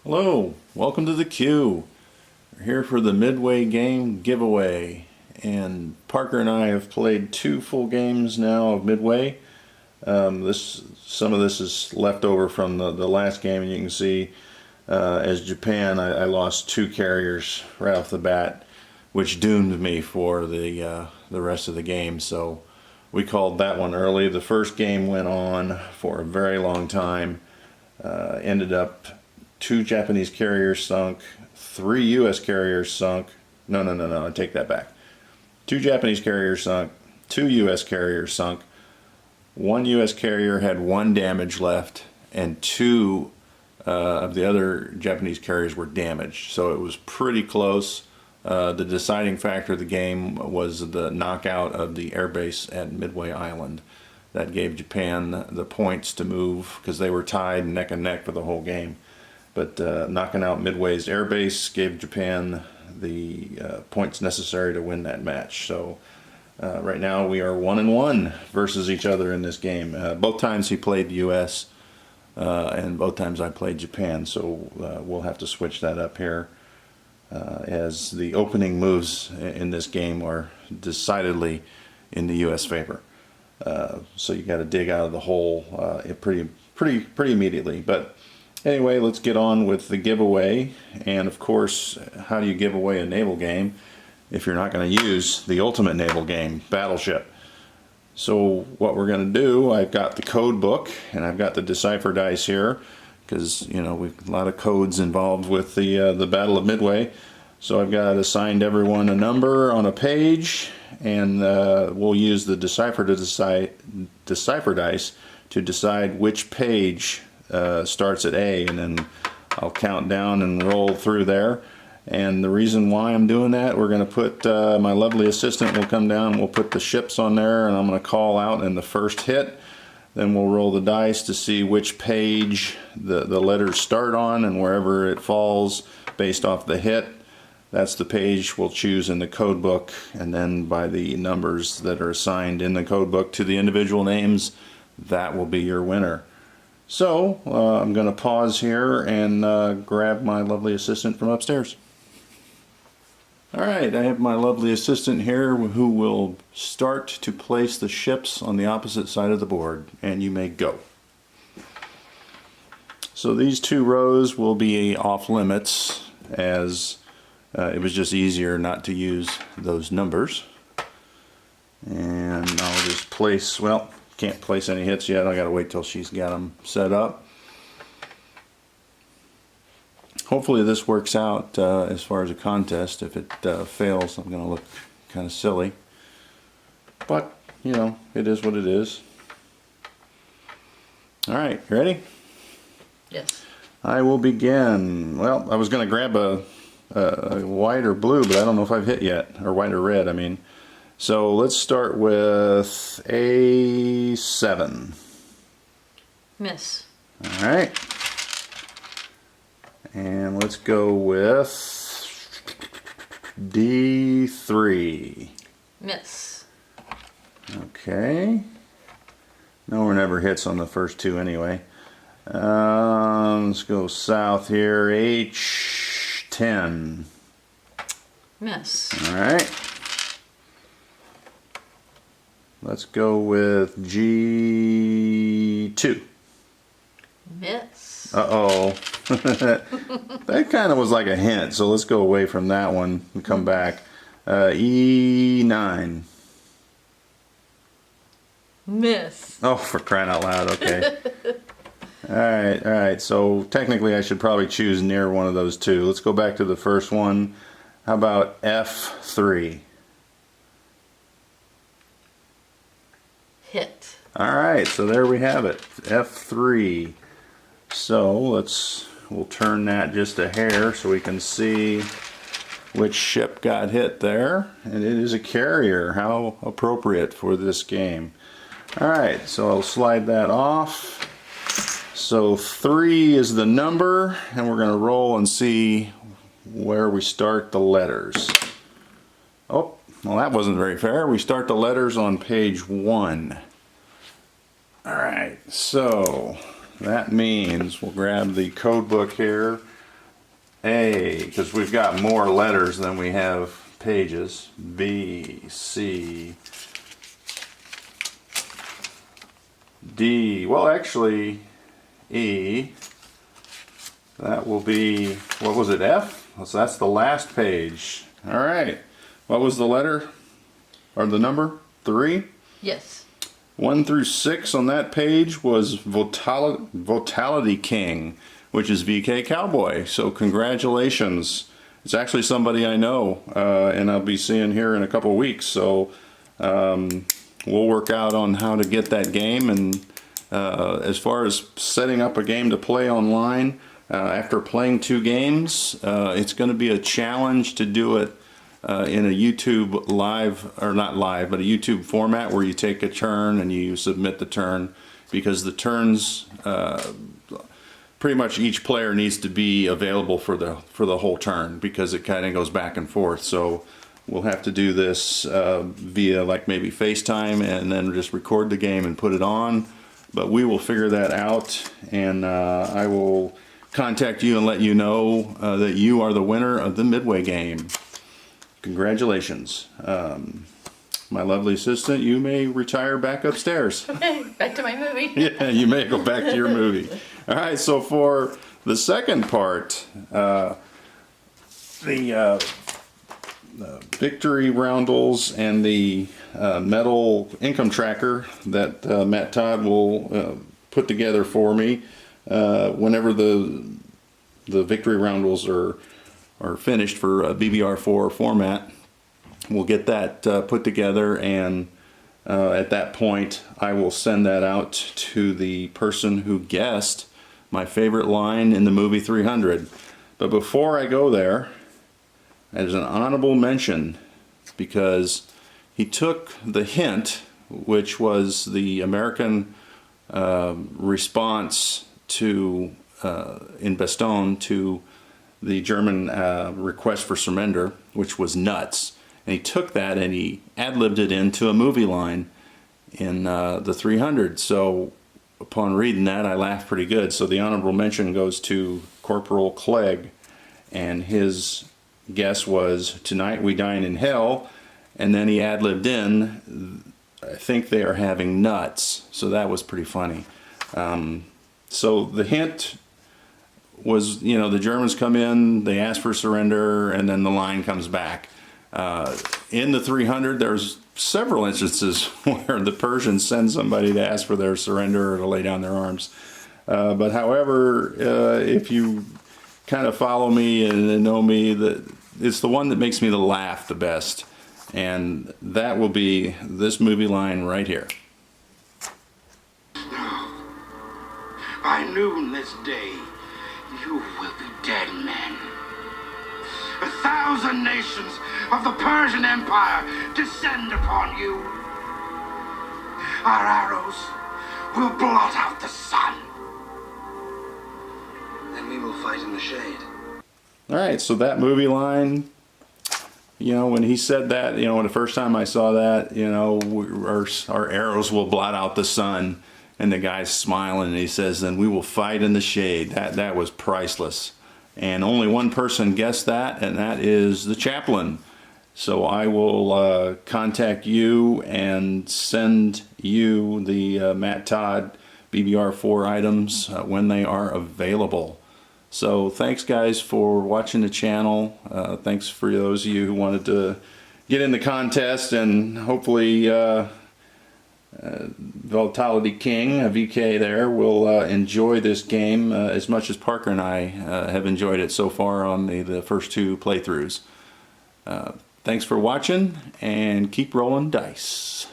Hello, welcome to the Queue. We're here for the Midway game giveaway, and Parker and I have played 2 full games now of Midway. Some of this is left over from the last game, and you can see as Japan I lost 2 carriers right off the bat, which doomed me for the rest of the game. So we called that one early. The first game went on for a very long time. Ended up 2 Japanese carriers sunk, 3 U.S. carriers sunk. No, I take that back. 2 Japanese carriers sunk, 2 U.S. carriers sunk. 1 U.S. carrier had 1 damage left, and 2 of the other Japanese carriers were damaged. So it was pretty close. The deciding factor of the game was the knockout of the airbase at Midway Island. That gave Japan the points to move because they were tied neck and neck for the whole game. But knocking out Midway's airbase gave Japan the points necessary to win that match. So right now we are 1-1 versus each other in this game. Both times he played the U.S. And both times I played Japan. So we'll have to switch that up here. As the opening moves in this game are decidedly in the U.S. favor. So you got to dig out of the hole pretty immediately. But anyway, let's get on with the giveaway. And of course, how do you give away a naval game if you're not going to use the ultimate naval game, Battleship? So what we're going to do, I've got the code book and I've got the Decipher dice here, because we've a lot of codes involved with the Battle of Midway. So I've got assigned everyone a number on a page, and we'll use the Decipher dice to decide which page starts at A, and then I'll count down and roll through there. And the reason why I'm doing that, we're going to put my lovely assistant will come down, we'll put the ships on there, and I'm going to call out in the first hit. Then we'll roll the dice to see which page the letters start on, and wherever it falls based off the hit, that's the page we'll choose in the code book. And then by the numbers that are assigned in the code book to the individual names, that will be your winner. So I'm going to pause here and grab my lovely assistant from upstairs. Alright, I have my lovely assistant here who will start to place the ships on the opposite side of the board, and you may go. So these 2 rows will be off limits, as it was just easier not to use those numbers. And I'll just place, well, can't place any hits yet, I gotta wait till she's got them set up. Hopefully this works out as far as a contest. If it fails, I'm going to look kind of silly. But, it is what it is. Alright, you ready? Yes. I will begin. Well, I was going to grab a white or blue, but I don't know if I've hit yet. Or white or red, I mean. So let's start with A7. Miss. Alright. And let's go with D3. Miss. Okay. No one ever hits on the first 2 anyway. Let's go south here. H10. Miss. Alright. Let's go with G2. Miss. Uh-oh. That kind of was like a hint, so let's go away from that one and come back. E9. Miss. Oh, for crying out loud, okay. Alright, so technically I should probably choose near one of those 2. Let's go back to the first one. How about F3? Hit. Alright, so there we have it. F3. So we'll turn that just a hair so we can see which ship got hit there. And it is a carrier. How appropriate for this game. Alright, so I'll slide that off. So 3 is the number, and we're going to roll and see where we start the letters. Oh, well, that wasn't very fair. We start the letters on page 1. Alright, so that means we'll grab the code book here. A, because we've got more letters than we have pages. B, C, D, well actually E, that will be, what was it, F? So that's the last page. Alright, what was the letter, or the number? 3? Yes. 1 through 6 on that page was Votality King, which is VK Cowboy. So congratulations. It's actually somebody I know, and I'll be seeing here in a couple weeks. So we'll work out on how to get that game. And as far as setting up a game to play online, after playing 2 games, it's going to be a challenge to do it in a YouTube live, or not live, but a YouTube format where you take a turn and you submit the turn, because the turns, pretty much each player needs to be available for the whole turn, because it kind of goes back and forth. So we'll have to do this via like maybe FaceTime, and then just record the game and put it on. But we will figure that out, and I will contact you and let you know that you are the winner of the Midway game. Congratulations. My lovely assistant, you may retire back upstairs. Back to my movie. Yeah, you may go back to your movie. All right, so for the second part, the victory roundels and the metal income tracker that Matt Todd will put together for me whenever the victory roundels are finished for BBR4 format. We'll get that put together, and at that point I will send that out to the person who guessed my favorite line in the movie 300. But before I go there, there's an honorable mention, because he took the hint, which was the American response to in Bastogne to the German request for surrender, which was nuts. And he took that and he ad-libbed it into a movie line in the 300. So upon reading that, I laughed pretty good. So the honorable mention goes to Corporal Clegg, and his guess was "Tonight we dine in hell," and then he ad-libbed in, "I think they are having nuts." So that was pretty funny. So the hint was, you know, the Germans come in, they ask for surrender, and then the line comes back. In the 300, there's several instances where the Persians send somebody to ask for their surrender or to lay down their arms. But however, if you kind of follow me and know me, that it's the one that makes me laugh the best. And that will be this movie line right here. By noon this day, you will be dead men. 1,000 nations of the Persian Empire descend upon you. Our arrows will blot out the sun. Then we will fight in the shade. All right, so that movie line, you know, when he said that, you know, the first time I saw that, you know, our arrows will blot out the sun, and the guy's smiling and he says, "Then we will fight in the shade." That was priceless. And only one person guessed that, and that is the chaplain. So I will contact you and send you the Matt Todd BBR4 items when they are available. So thanks guys for watching the channel. Thanks for those of you who wanted to get in the contest, and hopefully Vitality King, VK there, will enjoy this game as much as Parker and I have enjoyed it so far on the first 2 playthroughs. Thanks for watching, and keep rolling dice.